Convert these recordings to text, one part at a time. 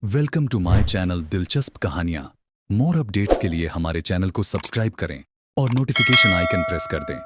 Welcome to my channel दिलचस्प कहानियां। More updates के लिए हमारे चैनल को सब्सक्राइब करें और नोटिफिकेशन आइकन प्रेस कर दें।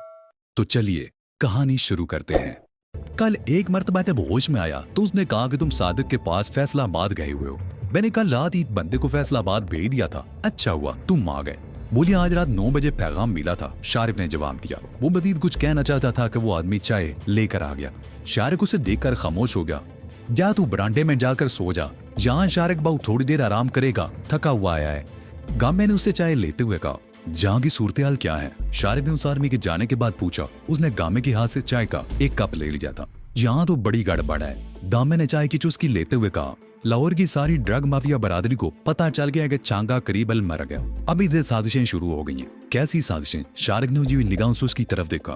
तो चलिए कहानी शुरू करते हैं। कल एक मर्तबा जब होश में आया तो उसने कहा कि तुम सादिक के पास फैसलाबाद गए हुए हो। मैंने कल रात एक बंदे को फैसलाबाद भेज दिया था। अच्छा हुआ तुम आ गए। बोली आज रात 9 बजे पैगाम मिला था। शारिक ने जवाब दिया। वो मजीद कुछ कहना चाहता था कि वो आदमी चाय लेकर आ गया। शारिक उसे देखकर खामोश हो गया। जा तू बरांडे में जाकर सो जा, यहाँ शारिक बाबू थोड़ी देर आराम करेगा, थका हुआ आया है। गामे ने उससे चाय लेते हुए कहा, जहाँ की सूरत-ए-हाल क्या है? शारिक ने उस आदमी के जाने के बाद पूछा। उसने गामे के हाथ से चाय का एक कप ले लिया था। यहाँ तो बड़ी गड़बड़ है। दामे ने चाय की चुस्की लेते हुए कहा, लाहौर की सारी ड्रग माफिया बरादरी को पता चल गया कि चांगा करीबल मर गया। अभी से साजिशें शुरू हो गई हैं। कैसी साजिशें? शारिक ने उजी निगाहों से उसकी तरफ देखा।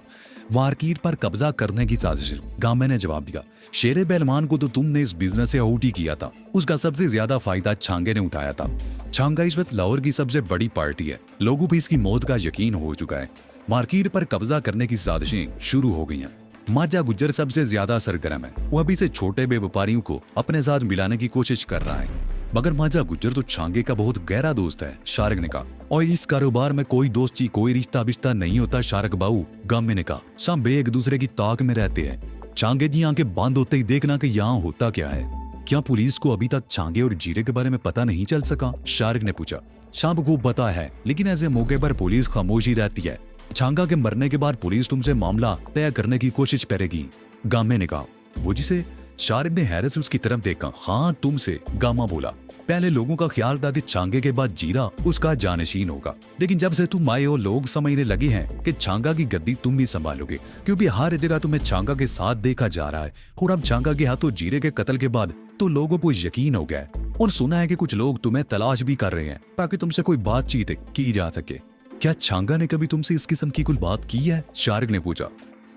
वारकीर पर कब्जा करने की साजिश। गामे ने जवाब दिया, शेरे पहलवान को तो तुमने इस बिजनेस से आउट ही किया था। उसका सबसे ज्यादा फायदा छांगे ने उठाया था। छांगा इस वक्त लाहौर की सबसे बड़ी पार्टी है। लोगों को इसकी मौत का यकीन हो चुका है। वारकीर पर कब्जा करने की साजिशें शुरू हो गई हैं। माजा गुज्जर सबसे ज्यादा सरगर्म है। वो अभी से छोटे बे व्यापारियों को अपने साथ मिलाने की कोशिश कर रहा है। मगर माजा गुज्जर तो छांगे का बहुत गहरा दोस्त है, शारिक ने कहा। और इस कारोबार में कोई दोस्ती कोई रिश्ता बिश्ता नहीं होता शारिक बाबू, गामे ने कहा। सब एक दूसरे की ताक में रहते हैं। छांगे जी आंखें बंद होते ही देखना कि यहाँ होता क्या है। क्या पुलिस को अभी तक छांगे और जीरे के बारे में पता नहीं चल सका? शारिक ने पूछा। सब को पता है, लेकिन ऐसे मौके पर पुलिस खामोशी रहती है। छांगा के मरने के बाद पुलिस तुमसे मामला तय करने की कोशिश करेगी, गामे ने कहा। वो जिसे? शारिक ने हैरत से उसकी तरफ देखा। हाँ तुमसे, गामा बोला। पहले लोगों का ख्याल था कि छांगे के बाद जीरा उसका जानशीन होगा, लेकिन जब से तुम आए हो लोग समझने लगे हैं कि छांगा की गद्दी तुम भी संभालोगे, क्योंकि हर दिन तुम्हें छांगा के साथ देखा जा रहा है। और अब छांगा के हाथों जीरे के कत्ल के बाद तो लोगों को यकीन हो गया है। और सुना है कि कुछ लोग तुम्हें तलाश भी कर रहे हैं ताकि तुमसे कोई बातचीत की जा सके। क्या छांगा ने कभी तुमसे इस किस्म की कोई बात की है? शारिक ने पूछा।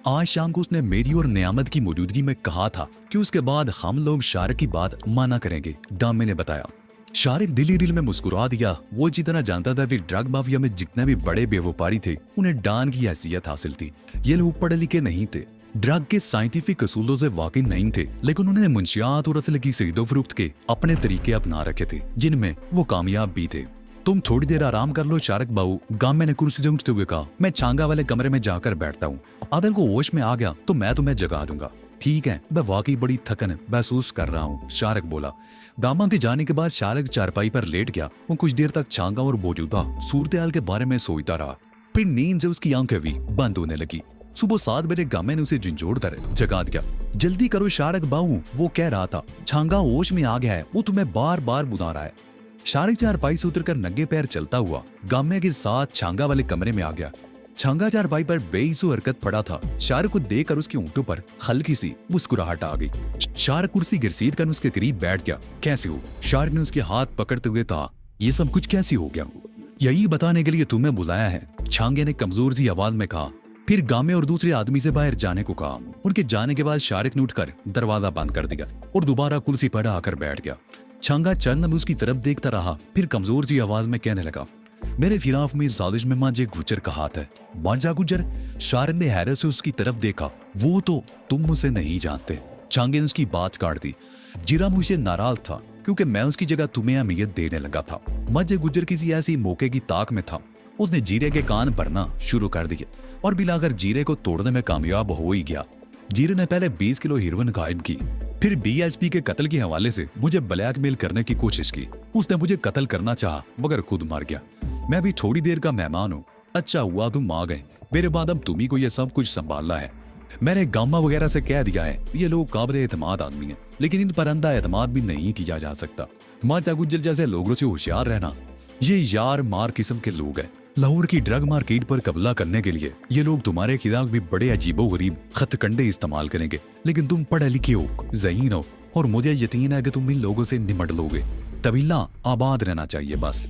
आज शाम को उसने मेरी और नियामत की मौजूदगी में कहा था कि उसके बाद हम लोग शारिक की बात माना करेंगे, गामे ने बताया। शारिक दिली दिल में मुस्कुरा दिया। वो जितना जानता था कि ड्रग माफिया में जितने भी बड़े बेवपारी थे उन्हें डान की हैसियत हासिल थी। ये लोग पढ़े लिखे नहीं थे, ड्रग के साइंटिफिक असूलों से वाकिफ नहीं थे, लेकिन उन्होंने मुंशियात और असल की खरीदो फरोख्त के अपने तरीके अपना रखे थे जिनमें वो कामयाब भी थे। तुम थोड़ी देर आराम कर लो शारिक बाबू, गामे ने कुर्सी से उठते हुए कहा। मैं छांगा वाले कमरे में जाकर बैठता हूँ। आदल को होश में आ गया तो मैं तुम्हें जगा दूंगा। ठीक है, मैं वाकई बड़ी थकन महसूस कर रहा हूँ, शारिक बोला। दामा के जाने के बाद शारिक चारपाई पर लेट गया। वो कुछ देर तक छांगा और मौजूदा सूरत-ए-हाल के बारे में सोचता रहा। फिर नींद से उसकी आंखें भी बंद होने लगी। सुबह 7 बजे गामे ने उसे झंझोड़ कर जगा दिया। जल्दी करो शारिक बाबू, वो कह रहा था, छांगा होश में आ गया है, वो तुम्हें बार बार बुला रहा है। शारिक चारपाई से उतरकर नंगे पैर चलता हुआ गामे के साथ छांगा वाले कमरे में आ गया। छांगा चारपाई पर बेइज्जो हरकत पड़ा था। शारिक को देखकर उसके होंठों पर हल्की सी मुस्कुराहट आ गई। शारिक कुर्सी घसीट कर उसके करीब बैठ गया। कैसे हो? शारिक ने उसके हाथ पकड़ते हुए कहा। ये सब कुछ कैसे हो गया? यही बताने के लिए तुम्हें बुलाया है, छांगे ने कमजोर सी आवाज में कहा। फिर गामे और दूसरे आदमी से बाहर जाने को कहा। उनके जाने के बाद शारिक ने उठकर दरवाजा बंद कर दिया और दोबारा कुर्सी पर आकर बैठ गया। छांगा चंद उसकी तरफ देखता रहा, फिर कमजोर सी आवाज में कहने लगा, मेरे खिलाफ में इस साजिश में मांझे गुज्जर का हाथ है। मांझा गुज्जर? शारिक ने हैरत से उसकी तरफ देखा। वो तो तुम मुझे नहीं जानते। छांगे ने उसकी बात काट दी। जीरा मुझे नाराज था क्योंकि मैं उसकी जगह तुम्हें अहमियत देने लगा था। मांझे गुज्जर किसी ऐसी मौके की ताक में था। उसने जीरे के कान भरना शुरू कर दिए और बिलाकर जीरे को तोड़ने में कामयाब हो ही गया। जीरे ने पहले 20 किलो हेरोइन गायब की, फिर डीएसपी के कत्ल के हवाले से मुझे ब्लैकमेल करने की कोशिश की। उसने मुझे कत्ल करना चाहा मगर खुद मर गया। मैं भी थोड़ी देर का मेहमान हूँ। अच्छा हुआ तुम आ गए, मेरे बाद अब तुम्ही को यह सब कुछ संभालना है। मैंने गामा वगैरह से कह दिया है, ये लोग काबिल एतमाद आदमी हैं, लेकिन इन पर अंधा एतमाद भी नहीं किया जा सकता। माचा गुज्जर जैसे लोगों से होशियार रहना। ये यार मार किस्म के लोग हैं। लाहौर की ड्रग मार्केट पर कब्जा करने के लिए ये लोग तुम्हारे खिलाफ भी बड़े अजीबो गरीब खतकंडे इस्तेमाल करेंगे, लेकिन तुम पढ़े लिखे हो, ज़हीन हो, और मुझे यकीन है कि तुम इन लोगों से निमट लोगे। तबीला आबाद रहना चाहिए बस।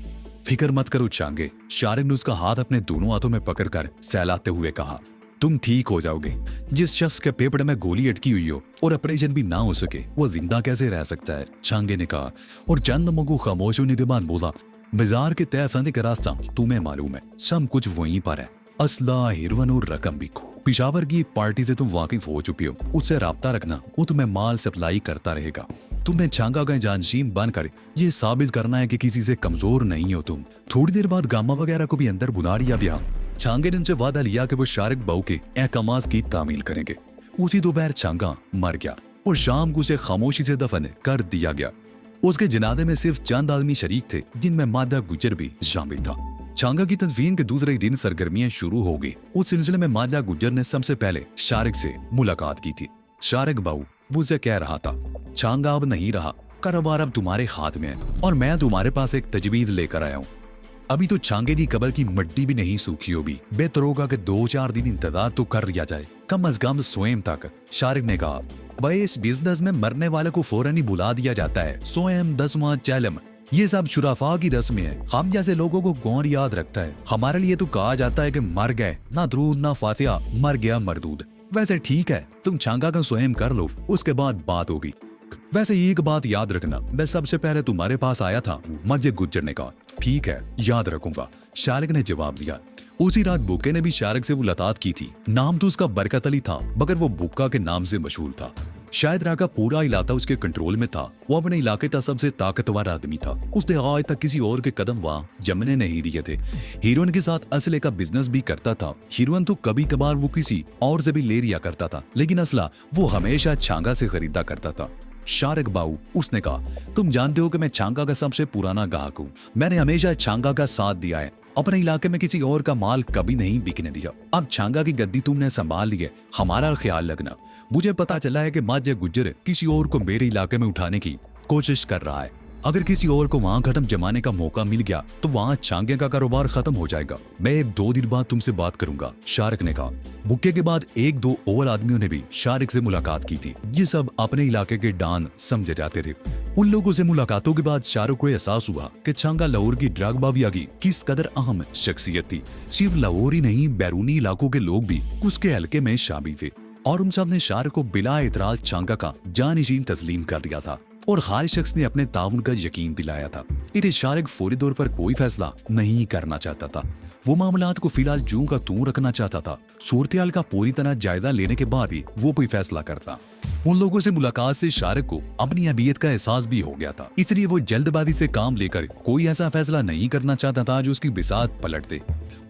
फिक्र मत करो छांगे, शारिक ने उसका हाथ अपने दोनों हाथों में पकड़कर सहलाते हुए कहा। तुम ठीक हो जाओगे। जिस शख्स के पेपड़ में गोली अटकी हुई हो और ऑपरेशन भी ना हो सके, वो जिंदा कैसे रह सकता है? छांगे ने कहा और चंद लोगों खामोश होने के बाद बोला, बाजार के तय फंदे का रास्ता तुम्हें मालूम है, सब कुछ वहीं पर है। असला, हिरवन और रकम भी। पिशावर की एक पार्टी से तुम वाकिफ हो चुके हो, उससे राब्ता रखना, वो तुम्हें माल सप्लाई करता रहेगा। तुमने छांगा का जानशीन बनकर ये साबित करना है कि किसी से कमजोर नहीं हो तुम। थोड़ी देर बाद गामा वगैरह को भी अंदर बुला लिया गया। छांगे ने उनसे वादा लिया कि वो शारिक बाऊ के एहकामात की तामील करेंगे। उसी दोपहर छांगा मर गया और शाम को उसे खामोशी से दफन कर दिया गया। उसके जनाजे में सिर्फ चंद आदमी शरीक थे, जिनमें मादा गुजर भी शामिल था। छांगा की तदफीन के दूसरे दिन सरगर्मियां शुरू हो गई। उस सिलसिले में मादा गुजर ने सबसे पहले शारिक से मुलाकात की थी। शारिक बाऊ वो उसे कह रहा था, छांगा अब नहीं रहा, कारोबार अब तुम्हारे हाथ में है और मैं तुम्हारे पास एक तजवीज लेकर आया हूँ। अभी तो छांगे की कब्र की मट्टी भी नहीं सूखी होगी, बेहतर होगा कि 2-4 दिन इंतजार तो कर लिया जाए, कम अज कम स्वयं तक। शारिक ने कहा, भाई इस बिजनेस में मरने वाले को फौरन ही बुला दिया जाता है, सोएम, दसवां, चैलम, ये सब शुराफा की रस्में हैं। हम जैसे लोगों को कौन याद रखता है? हमारे लिए तो कहा जाता है कि मर गए, ना दरूद ना फातिहा, मर गया मरदूद। वैसे ठीक है, तुम छांगा का स्वयं कर लो, उसके बाद बात होगी। वैसे एक बात याद रखना, मैं सबसे पहले तुम्हारे पास आया था, मजे गुजर ने कहा। ठीक है, याद रखूंगा, शारिक ने जवाब दिया। उसी रात बुक्के ने भी शारिक से मुलाकात की थी। नाम तो उसका बरकत अली था, मगर वो बुक्का के नाम से मशहूर था। शायद राका पूरा इलाका उसके कंट्रोल में था। वो अपने इलाके का सबसे ताकतवर आदमी था। उसने आज तक किसी और के कदम वहाँ जमने नहीं दिए थे। हीरोइन के साथ असले का बिजनेस भी करता था। हीरोइन तो कभी कभार वो किसी और से भी ले लिया करता था, लेकिन असला वो हमेशा छांगा से खरीदा करता था। शारिक बाऊ, उसने कहा, तुम जानते हो कि मैं छांगा का सबसे पुराना ग्राहक हूँ। मैंने हमेशा छांगा का साथ दिया है, अपने इलाके में किसी और का माल कभी नहीं बिकने दिया। अब छांगा की गद्दी तुमने संभाल ली है, हमारा ख्याल रखना। मुझे पता चला है कि माजे गुज्जर किसी और को मेरे इलाके में उठाने की कोशिश कर रहा है। अगर किसी और को वहां कदम जमाने का मौका मिल गया तो वहां छांगे का कारोबार खत्म हो जाएगा। मैं 1-2 दिन बाद तुमसे बात करूंगा, शारिक ने कहा। बुक्के के बाद 1-2 और आदमियों ने भी शारिक से मुलाकात की थी। ये सब अपने इलाके के डॉन समझे जाते थे। उन लोगों से मुलाकातों के बाद शारिक को एहसास हुआ कि छांगा लाहौर की ड्रग माफिया की किस कदर अहम शख्सियत थी। सिर्फ लाहौर ही नहीं, बैरूनी इलाकों के लोग भी उसके हल्के में शामिल थे और उन सब ने शारिक को बिला एतराज छांगा का जानिशीन तस्लीम कर लिया था और हर शख्स ने अपने ताउन का यकीन दिलाया था। इन्हें शारिक फौरी तौर पर कोई फैसला नहीं करना चाहता था। वो मामलात को फिलहाल जूं का तूं रखना चाहता था। सूरत-ए-हाल का पूरी तरह जायजा लेने के बाद ही वो कोई फैसला करता। उन लोगों से मुलाकात से शारिक को अपनी अहमियत का एहसास भी हो गया था, इसलिए वो जल्दबाजी से काम लेकर कोई ऐसा फैसला नहीं करना चाहता था जो उसकी बिसात पलट दे।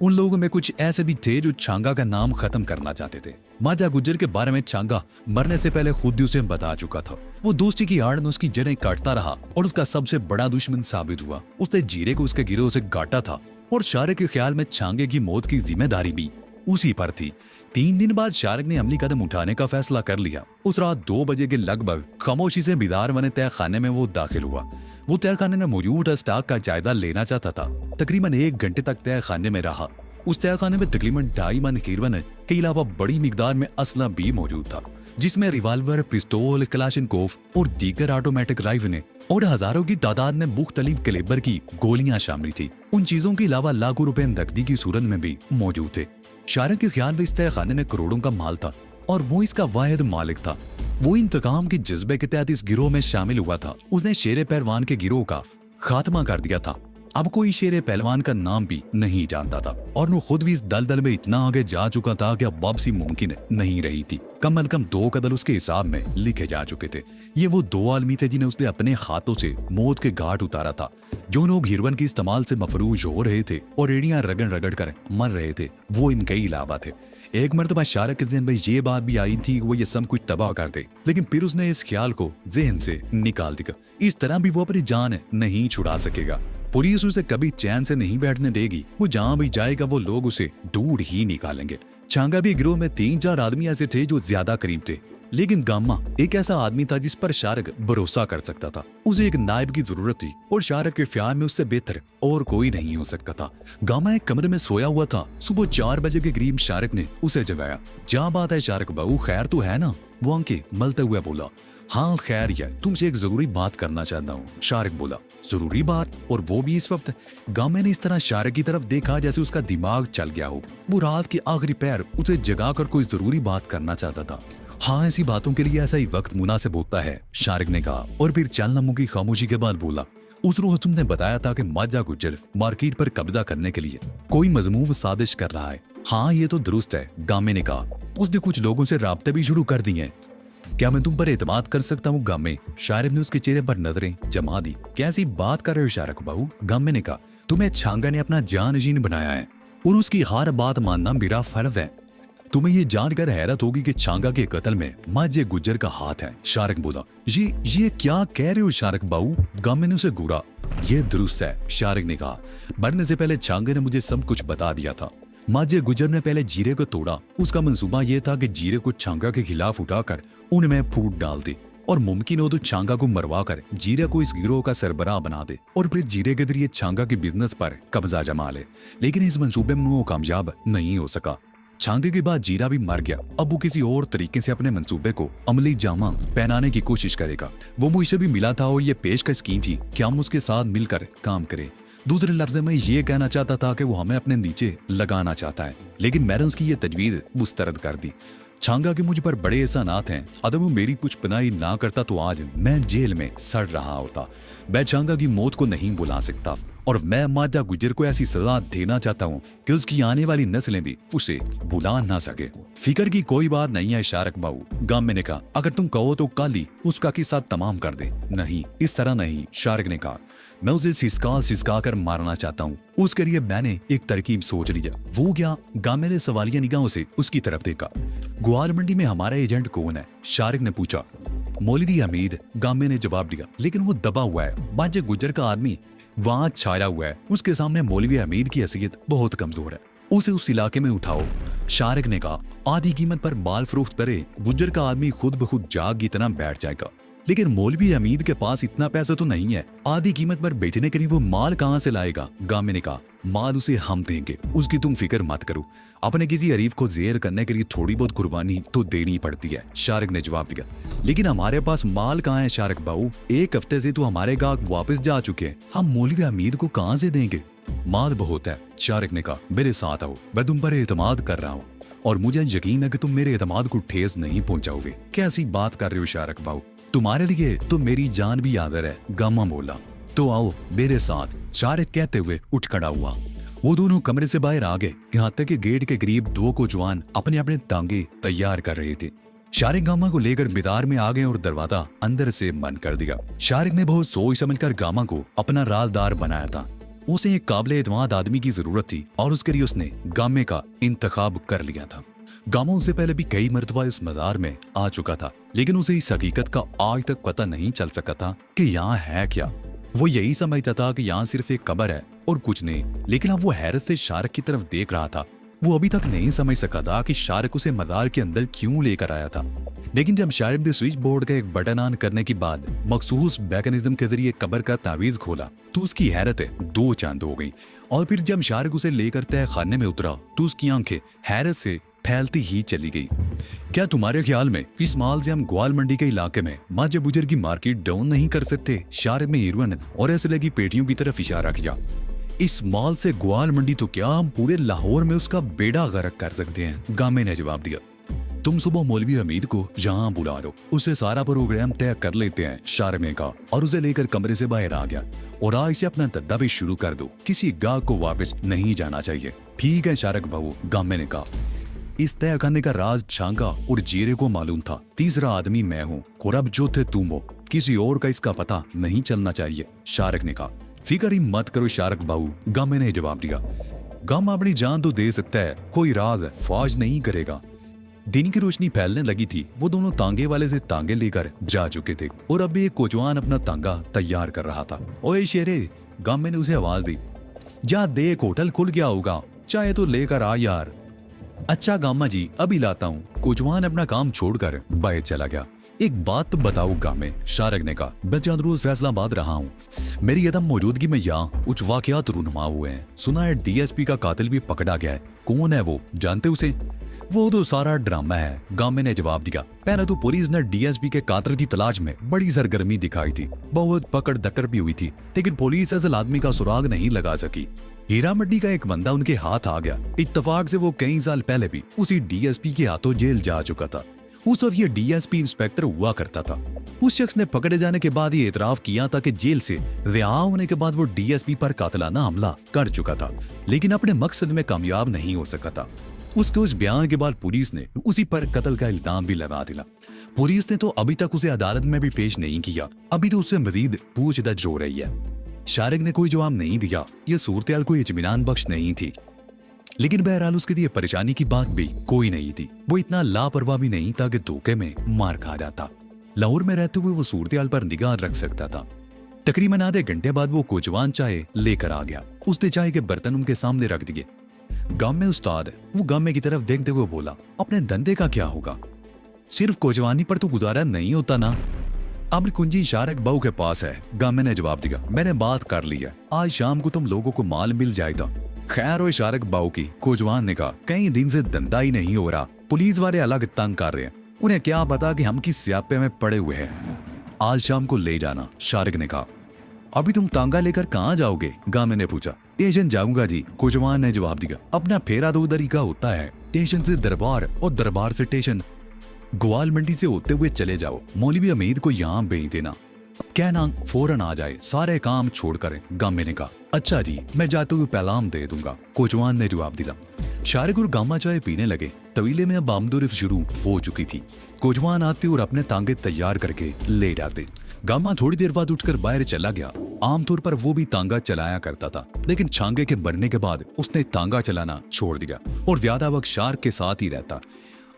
उन लोगों में कुछ ऐसे भी थे जो छांगा का नाम खत्म करना चाहते थे। माजा गुज्जर के बारे में छांगा मरने से पहले खुद ही उसे बता चुका था। वो दोस्ती की आड़ में उसकी जड़ें काटता रहा और उसका सबसे बड़ा दुश्मन साबित हुआ। उसने जीरे को उसके गिरोह से काटा था और शारिक के ख्याल में छांगे की मौत की जिम्मेदारी भी उसी पर थी। 3 दिन बाद शारिक ने अमली कदम उठाने का फैसला कर लिया। उस रात 2 बजे के लगभग खामोशी से बिदार बने तय खाने में वो दाखिल हुआ। वो तय खाने में मौजूद स्टॉक का जायजा लेना चाहता था। तकरीबन 1 घंटे तक तय खाने में रहा। उस तय खाने में तकरीबन 2.5 मन हीरोइन के अलावा बड़ी मिकदार में असला भी मौजूद था, जिसमें रिवाल्वर, पिस्तौल, कलाशनकोफ और दीगर ऑटोमेटिक राइफलें और हजारों की तादाद में मुख्तलिफ कैलिबर की गोलियां शामिल थी। उन चीजों के अलावा लाखों रुपए नकदी की सूरत में भी मौजूद थे। शारिक के ख्याल में इस तय खाने में करोड़ों का माल था और वो इसका वाहिद मालिक था। वो इंतकाम के जज्बे के तहत इस गिरोह में शामिल हुआ था। उसने शेर पहलवान के गिरोह का खात्मा कर दिया था। अब कोई शेर पहलवान का नाम भी नहीं जानता था और वो खुद भी इस दलदल में इतना आगे जा चुका था कि अब वापसी मुमकिन नहीं रही थी। कम अज कम 2 कदम उसके हिसाब में लिखे जा चुके थे। ये वो 2 आदमी थे जिन्हें उसने अपने हाथों से मौत के घाट उतारा था। जो लोग हीरोइन के इस्तेमाल से मफरूज हो रहे थे और एड़ियां रगड़ रगड़ कर मर रहे थे, वो इनके अलावा थे। एक मरतबा शारिक के ज़हन में ये बात भी आई थी कि वो ये सब कुछ तबाह कर दे, लेकिन फिर उसने इस ख्याल को ज़हन से निकाल दिया। इस तरह भी वो अपनी जान नहीं छुड़ा सकेगा। पुलिस उसे कभी चैन से नहीं बैठने देगी। वो जहां भी जाएगा वो लोग उसे ढूंढ ही निकालेंगे। छांगा भी गिरोह में 3-4 आदमी ऐसे थे जो ज्यादा करीब थे, लेकिन गामा एक ऐसा आदमी था जिस पर शारिक भरोसा कर सकता था। उसे एक नायब की जरूरत थी और शारिक के ख्याल में उससे बेहतर और कोई नहीं हो सकता था। गामा एक कमरे में सोया हुआ था। सुबह 4 बजे के करीब शारिक ने उसे जगाया। क्या बात है शारिक बाबू, खैर तो है ना? वो आंखें मलते हुए बोला, हाँ खैर है, तुमसे एक जरूरी बात करना चाहता हूँ। शारिक बोला, जरूरी बात? और वो भी इस वक्त? गामे ने इस तरह शारिक की तरफ देखा जैसे उसका दिमाग चल गया हो। वो रात के आखिरी पैर उसे जगाकर कोई जरूरी बात करना चाहता था। हाँ, ऐसी बातों के लिए ऐसा ही वक्त मुनासिब होता है, शारिक ने कहा और फिर चंद लम्हों की खामोशी के बाद बोला, उस रोज तुमने बताया था कि माजा गुज्जर मार्केट पर कब्जा करने के लिए कोई मजमूम साजिश कर रहा है। हाँ ये तो दुरुस्त है, गामे ने कहा। उसने कुछ लोगों से राब्ते भी शुरू कर दिए हैं। क्या मैं तुम पर एतमाद कर सकता हूँ गामे? शारिब ने उसके चेहरे पर नजरें जमा दी। कैसी बात कर रहे हो शारक बाबू? गामे ने कहा। तुम्हें छांगा ने अपना जानशीन बनाया है और उसकी हर बात मानना मेरा फर्ज है। तुम्हें ये जानकर हैरत होगी कि छांगा के कत्ल में माजे गुज्जर का हाथ है। शारक बोला। ये क्या कह रहे हो शारक बाबू? गामे ने उसे घूरा। ये दुरुस्त है, शारक ने कहा। मरने से पहले छांगे ने मुझे सब कुछ बता दिया था। माजे गुज्जर ने पहले जीरे को तोड़ा। उसका मंसूबा यह था कि जीरे को छांगा के खिलाफ उठाकर उनमें फूट डाल दे और मुमकिन हो तो छांगा को मरवाकर जीरे को इस गिरोह का सरबराह बना दे और फिर जीरे के जरिए छांगा के बिजनेस पर कब्जा जमा ले। लेकिन इस मंसूबे में वो कामयाब नहीं हो सका। छांगे के बाद जीरा भी मर गया। अब वो किसी और तरीके से अपने मंसूबे को अमली जामा पहनाने की कोशिश करेगा। वो मुझसे भी मिला था और ये पेशकश की थी कि हम उसके साथ मिलकर काम करें। दूसरे लफ्ज़ में ये कहना चाहता था कि वो हमें अपने नीचे लगाना चाहता है, लेकिन मैंने उसकी ये तजवीज़ मुस्तरद कर दी। छांगा के मुझ पर बड़े एहसानात हैं। अगर वो मेरी पुछपनाही ना करता तो आज मैं जेल में सड़ रहा होता। मैं छांगा की मौत को नहीं बुला सकता और मैं मादा गुज्जर को ऐसी सजा देना चाहता हूँ कि उसकी आने वाली नस्लें भी उसे बुला ना सके। फिक्र की कोई बात नहीं है शारक बाबू, गामे ने कहा। अगर तुम कहो तो कल ही उसका किस्सा तमाम कर दे। नहीं, इस तरह नहीं, शारक ने कहा। मैं उसे सिसका कर मारना चाहता हूँ। उसके लिए मैंने एक तरकीब सोच ली है। वो क्या? गामे ने सवालिया निगाहों से उसकी तरफ देखा। ग्वाल मंडी में हमारा एजेंट कौन है? शारिक ने पूछा। मौलवी हमीद, गामे ने जवाब दिया। लेकिन वो दबा हुआ है। बाजे गुज्जर का आदमी वहां छाया हुआ है। उसके सामने मौलवी हमीद की हैसियत बहुत कमजोर है। उसे उस इलाके में उठाओ। शारिक ने कहा। आधी कीमत पर माल फरोख्त करे गुज्जर का आदमी खुद ब खुद जाग की तरह बैठ जाएगा। लेकिन मौलवी हमीद के पास इतना पैसा तो नहीं है। आधी कीमत पर बेचने के लिए वो माल कहां से लाएगा? गामे ने कहा। माल उसे हम देंगे, उसकी तुम फिक्र मत करो। अपने किसी अरीफ को जेर करने के लिए थोड़ी बहुत कुर्बानी तो देनी पड़ती है, शारिक ने जवाब दिया। लेकिन हमारे पास माल कहाँ है शारिक बाबू? एक हफ्ते से तो हमारे गाहक वापस जा चुके हैं। हम मौलवी हमीद को कहां से देंगे? माल बहुत है, शारिक ने कहा। मेरे साथ आओ, मैं तुम पर एतमाद कर रहा हूँ और मुझे यकीन है कि तुम मेरे एतमाद को ठेस नहीं पहुंचाओगे। कैसी बात कर रहे हो शारिक बाबू? तुम्हारे लिए तो मेरी जान भी यादर है, गामा बोला। तो आओ मेरे साथ, शारिक कहते हुए उठ खड़ा हुआ। वो दोनों कमरे से बाहर आ गए। यहाँ तक कि गेट के करीब दो कोजवान अपने अपने तांगे तैयार कर रहे थे। शारिक गामा को लेकर बिदार में आ गए और दरवाजा अंदर से बंद कर दिया। शारिक ने बहुत सोच समझकर गामा को अपना राजदार बनाया था। उसे एक काबिल एतमाद आदमी की जरूरत थी और उसके लिए उसने गामे का इंतखाब कर लिया था। गामा उससे पहले भी कई मर्तबा इस मजार में आ चुका था, लेकिन उसे इस हकीकत का आज तक पता नहीं चल सका था कि यहाँ है क्या। वो यही समझता था कि यहाँ सिर्फ एक कब्र है और कुछ नहीं। लेकिन अब वो हैरत से शारिक की तरफ देख रहा था। वो अभी तक नहीं समझ सका था कि शारिक उसे मजार के अंदर क्यों लेकर आया था। लेकिन जब शारिक ने स्विच बोर्ड का एक बटन ऑन करने के बाद मखसूस मैकेनिज्म के जरिए कब्र का तावीज खोला तो उसकी हैरत दो चांद हो गई। और फिर जब शारिक उसे लेकर तय खाने में उतरा तो उसकी आंखें हैरत से फैलती ही चली गई। क्या तुम्हारे ख्याल में इस माल से हम ग्वाल मंडी के इलाके में माजे बुजुर्ग की मार्केट डाउन नहीं कर सकते? शारिक में हीरोइन और असले की पेटियों की तरफ इशारा किया। इस माल से ग्वाल मंडी तो क्या हम पूरे लाहौर में उसका बेड़ा गर्क कर सकते हैं, गामे ने जवाब दिया। तुम सुबह मौलवी हमीद को यहाँ बुला लो, उससे सारा प्रोग्राम तय कर लेते हैं, शारिक ने कहा और उसे लेकर कमरे से बाहर आ गया। और आज से अपना धंधा भी शुरू कर दो, किसी गाहक को वापस नहीं जाना चाहिए। ठीक है शारिक बाबू, गामे ने कहा। इस तय करने का राज छांगा और जीरे को मालूम था। तीसरा आदमी मैं हूँ और अब जो थे तुम हो, किसी और का इसका पता नहीं चलना चाहिए, शारिक ने कहा। फिक्र ही मत करो शारिक बाबू, गामे ने जवाब दिया। गम अपनी जान तो दे सकता है, कोई राज फाज नहीं करेगा। दिन की रोशनी फैलने लगी थी। वो दोनों तांगे वाले से तांगे लेकर जा चुके थे और अब एक कोचवान अपना तांगा तैयार कर रहा था। ओए शेरे, गामे ने उसे आवाज दी। जा देख, होटल खुल गया होगा, चाहे तो लेकर आ यार। अच्छा गामा जी, अभी लाता हूँ। कोचवान अपना काम छोड़कर बाहर चला गया। एक बात तो बताओ गामे, शारिक ने कहा। मैं चंद रोज फैसलाबाद रहा हूँ। मेरी अदम मौजूदगी में यहाँ कुछ वाकयात रूनुमा हुए हैं। सुना है डीएसपी का कातिल भी पकड़ा गया है। कौन है वो, जानते उसे? वो तो सारा ड्रामा है, गामे ने जवाब दिया। पहले तो पुलिस ने डीएसपी के कातिल की तलाश में बड़ी सरगर्मी दिखाई थी। बहुत पकड़ दक्कड़ भी हुई थी, लेकिन पुलिस असल आदमी का सुराग नहीं लगा सकी। हीरा मंडी का एक बंदा उनके हाथ आ गया। इत्तफाक से वो कई साल पहले भी उसी डीएसपी के हाथों जेल जा चुका था। उस वक्त ये डीएसपी इंस्पेक्टर हुआ करता था। उस शख्स ने पकड़े जाने के बाद ये एतराफ किया था कि जेल से रिहा होने के बाद वो डीएसपी पर कातिलाना हमला कर चुका था, लेकिन अपने मकसद में कामयाब नहीं हो सका था। उसके उस बयान के बाद पुलिस ने उसी पर कत्ल का इल्जाम भी लगा दिया। पुलिस ने तो अभी तक उसे अदालत में भी पेश नहीं किया, अभी तो उससे मजीद पूछताछ हो रही है। शारिक ने कोई जवाब नहीं दिया। यह सूरत कोई इत्मीनान बख्श नहीं थी, लेकिन बहरहाल उसके लिए परेशानी की बात भी कोई नहीं थी। वो इतना लापरवाह भी नहीं था कि धोखे में मार खा जाता। लाहौर में रहते हुए वो सूरत पर निगाह रख सकता था। तकरीबन आधे घंटे बाद वो कोजवान चाय लेकर आ गया। उसने चाय के बर्तन उनके सामने रख दिए। गामे उस्ताद, वो गामे की तरफ देखते हुए बोला, अपने धंधे का क्या होगा? सिर्फ कोजवानी पर तो गुजारा नहीं होता ना। अमर कुंजी शारिक बहू के पास है, गामे ने जवाब दिया। मैंने बात कर ली है, आज शाम को तुम लोगों को माल मिल जाएगा। खैर हो शारिक बहू की, कोजवान ने कहा। कई दिन से धंधा ही नहीं हो रहा, पुलिस वाले अलग तंग कर रहे हैं, उन्हें क्या पता कि हम किस स्यापे में पड़े हुए हैं। आज शाम को ले जाना, शारिक ने कहा। अभी तुम तांगा लेकर कहाँ जाओगे? गामे ने पूछा। स्टेशन जाऊंगा जी, कोजवान ने जवाब दिया। अपना फेरा दो उधर ही का होता है, स्टेशन से दरबार और दरबार से स्टेशन। ग्वाल मंडी से होते हुए चले जाओ, मौलवी अमीद को यहाँ भेज देना, कहना फौरन आ जाए, सारे काम छोड़कर। गामे ने कहा। अच्छा जी, मैं जाते हुए पैगाम दे दूंगा, कोजवान ने जवाब दिया। शारिक और गामा चाय पीने लगे। तवीले में अब आमदोरफ शुरू हो चुकी थी। कोजवान आते और अपने तांगे तैयार करके ले जाते। गामा थोड़ी देर बाद उठकर बाहर चला गया। आमतौर पर वो भी तांगा चलाया करता था, लेकिन छांगे के मरने के बाद उसने तांगा चलाना छोड़ दिया और ज्यादा वक्त शारिक के साथ ही रहता।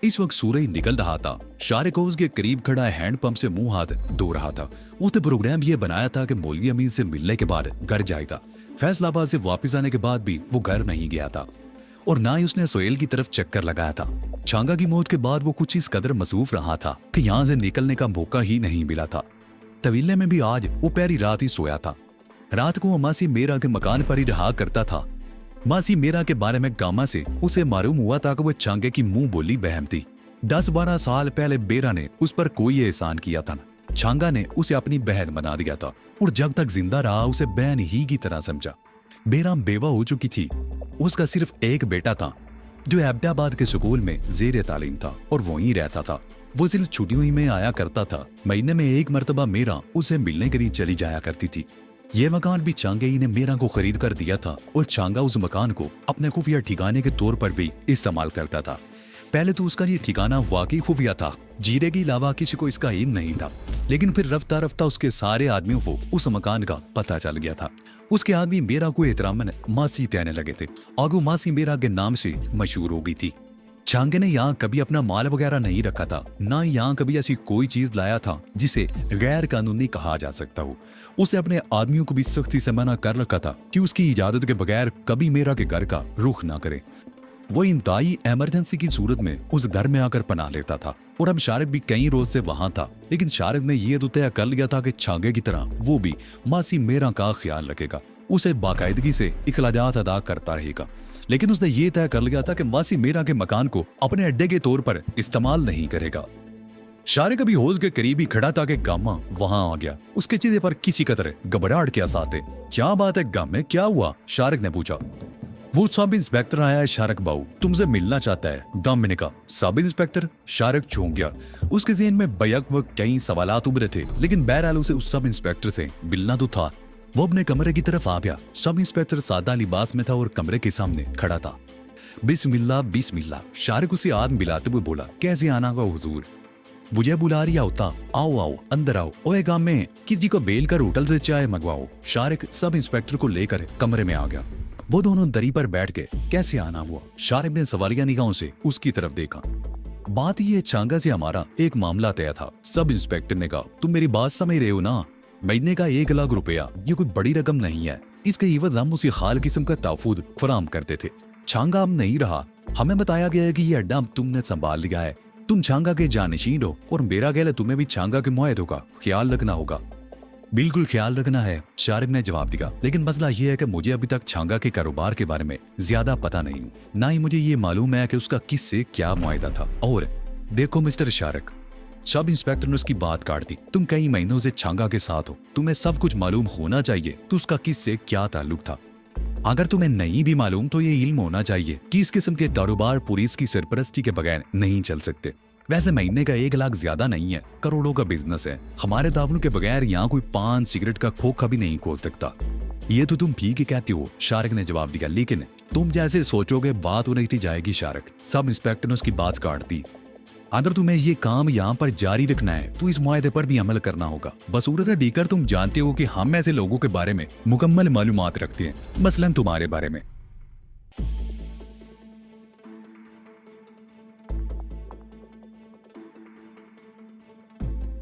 इस वक्त सूरज निकल रहा था। शारिक उसके करीब खड़ा हैंडपंप से मुंह हाथ धो रहा था। उसने प्रोग्राम ये बनाया था कि मौलवी अमीन से मिलने के बाद घर जाएगा। फैसलाबाद से वापस आने के बाद भी वो घर नहीं गया था और ना ही उसने सोहेल की तरफ चक्कर लगाया था। छांगा की मौत के बाद वो कुछ इस कदर मसरूफ रहा था कि यहाँ से निकलने का मौका ही नहीं मिला था। तवीले में भी आज वो पहली रात ही सोया था। रात को वो मासी मेरा के मकान पर ही रहा करता था। मासी मेरा के बारे में गामा से उसे मालूम हुआ था कि वो छांगे की मुंह बोली बहम थी। 10-12 साल पहले बेरा ने उस पर कोई एहसान किया था। छांगा ने उसे अपनी बहन बना दिया था और जब तक जिंदा रहा उसे बहन ही की तरह समझा। बेरा बेवा हो चुकी थी। उसका सिर्फ एक बेटा था जो अहमदाबाद के स्कूल में जेर तालीम था और वहीं रहता था। वो सिर्फ छुट्टियों ही में आया करता था। महीने में एक मरतबा मेरा उसे मिलने के लिए चली जाया करती थी। ये मकान भी छांगे ही ने मेरा को खरीद कर दिया था और छांगा उस मकान को अपने खुफिया ठिकाने के तौर पर भी इस्तेमाल करता था। पहले तो उसका ये ठिकाना वाकई खुफिया था, जीरे के अलावा किसी को इसका इल्म नहीं था। लेकिन फिर रफ्ता रफ्ता उसके सारे आदमियों को उस मकान का पता चल गया था। उसके आदमी मेरा को एहतरामन मासी कहने लगे थे और वो मासी मेरा के नाम से मशहूर हो गई थी। छांगे ने यहाँ कभी अपना माल वगैरह नहीं रखा था, ना यहाँ कभी ऐसी कोई चीज लाया था जिसे गैर कानूनी कहा जा सकता हो। उसे अपने आदमियों को भी सख्ती से मना कर रखा था कि उसकी इजाजत के बगैर कभी मेरा के घर का रुख ना करे। वो इंतहाई इमरजेंसी की सूरत में उस घर में आकर पनाह लेता था और अब शारिक भी कई रोज से वहां था। लेकिन शारिक ने यह तो तय कर लिया था कि छांगे की तरह वो भी मासी मेरा का ख्याल रखेगा, उसे बाकायदगी से इखराजात अदा करता रहेगा। लेकिन उसने ये तय कर लिया था कि मासी मेरा के मकान को अपने अड्डे के तौर पर इस्तेमाल नहीं करेगा। शारिक अभी हौज के करीब ही खड़ा था कि गामा वहां आ गया। उसके चेहरे पर किसी कदर घबराहट के आसार थे। क्या बात है गामे, क्या हुआ? शारिक ने पूछा। वो सब इंस्पेक्टर आया है शारिक बाबू, तुमसे मिलना चाहता है, गामे ने कहा। Sub inspector? शारिक चौंक गया। उसके ज़हन में बैक वक्त कई सवालात उभरे थे, लेकिन बहरहाल उसे उस सब इंस्पेक्टर से मिलना तो था। वो अपने कमरे की तरफ आ गया। सब इंस्पेक्टर सादा लिबास में था और कमरे के सामने खड़ा था। बिस्मिल्लाह बिस्मिल्लाह, शारिक उसे हाथ मिलाते हुए बोला। कैसे आना का हुजूर? मुझे बुला रिया होता। आओ आओ अंदर आओ। ओए गामे, किसी को बेल कर होटल से चाय मंगवाओ। शारिक सब इंस्पेक्टर को लेकर कमरे में आ गया। वो दोनों दरी पर बैठ के कैसे आना हुआ? शारिक ने सवालिया निगाहों से उसकी तरफ देखा। बात ये छांगा से हमारा एक मामला तय था। सब इंस्पेक्टर ने कहा। तुम मेरी बात समझ रहे हो ना? महीने का 1 लाख रुपया ये कोई बड़ी रकम नहीं है। इसके एवज हम उसी खाल किस्म का तहफुज फराम करते थे। छांगा अब नहीं रहा। हमें बताया गया है कि ये अड्डा तुमने संभाल लिया है। तुम छांगा के जानशीन हो और मेरा ख्याल है तुम्हें भी छांगा के मुआहदों का ख्याल रखना होगा। बिल्कुल ख्याल रखना है, शारिक ने जवाब दिया। लेकिन मसला यह है कि मुझे अभी तक छांगा के कारोबार के बारे में ज्यादा पता नहीं, ना ही मुझे ये मालूम है कि उसका किससे क्या मुआहदा था। और देखो मिस्टर शारिक, सब इंस्पेक्टर ने उसकी बात काट दी। तुम कई महीनों से छांगा के साथ हो, तुम्हें सब कुछ मालूम होना चाहिए तो उसका किससे क्या ताल्लुक था। अगर तुम्हें नहीं भी मालूम तो ये इल्म होना चाहिए कि इस किस्म के कारोबार पुलिस की सरपरस्ती के बगैर नहीं चल सकते। वैसे महीने का 1 लाख ज्यादा नहीं है, करोड़ों का बिजनेस है। हमारे दावनों के बगैर यहाँ कोई पान सिगरेट का खोखा भी नहीं खोल सकता। ये तो तुम ठीक ही कहती हो, शारिक ने जवाब दिया। लेकिन तुम जैसे सोचोगे बात हो नहीं थी जाएगी शारक। सब इंस्पेक्टर ने उसकी बात काट दी। अगर तुम्हें ये काम यहाँ पर जारी रखना है तो इस मुआहदे पर भी अमल करना होगा। बसूरत डीकर तुम जानते हो कि हम ऐसे लोगों के बारे में मुकम्मल मालूमात रखते हैं, मसलन तुम्हारे बारे में।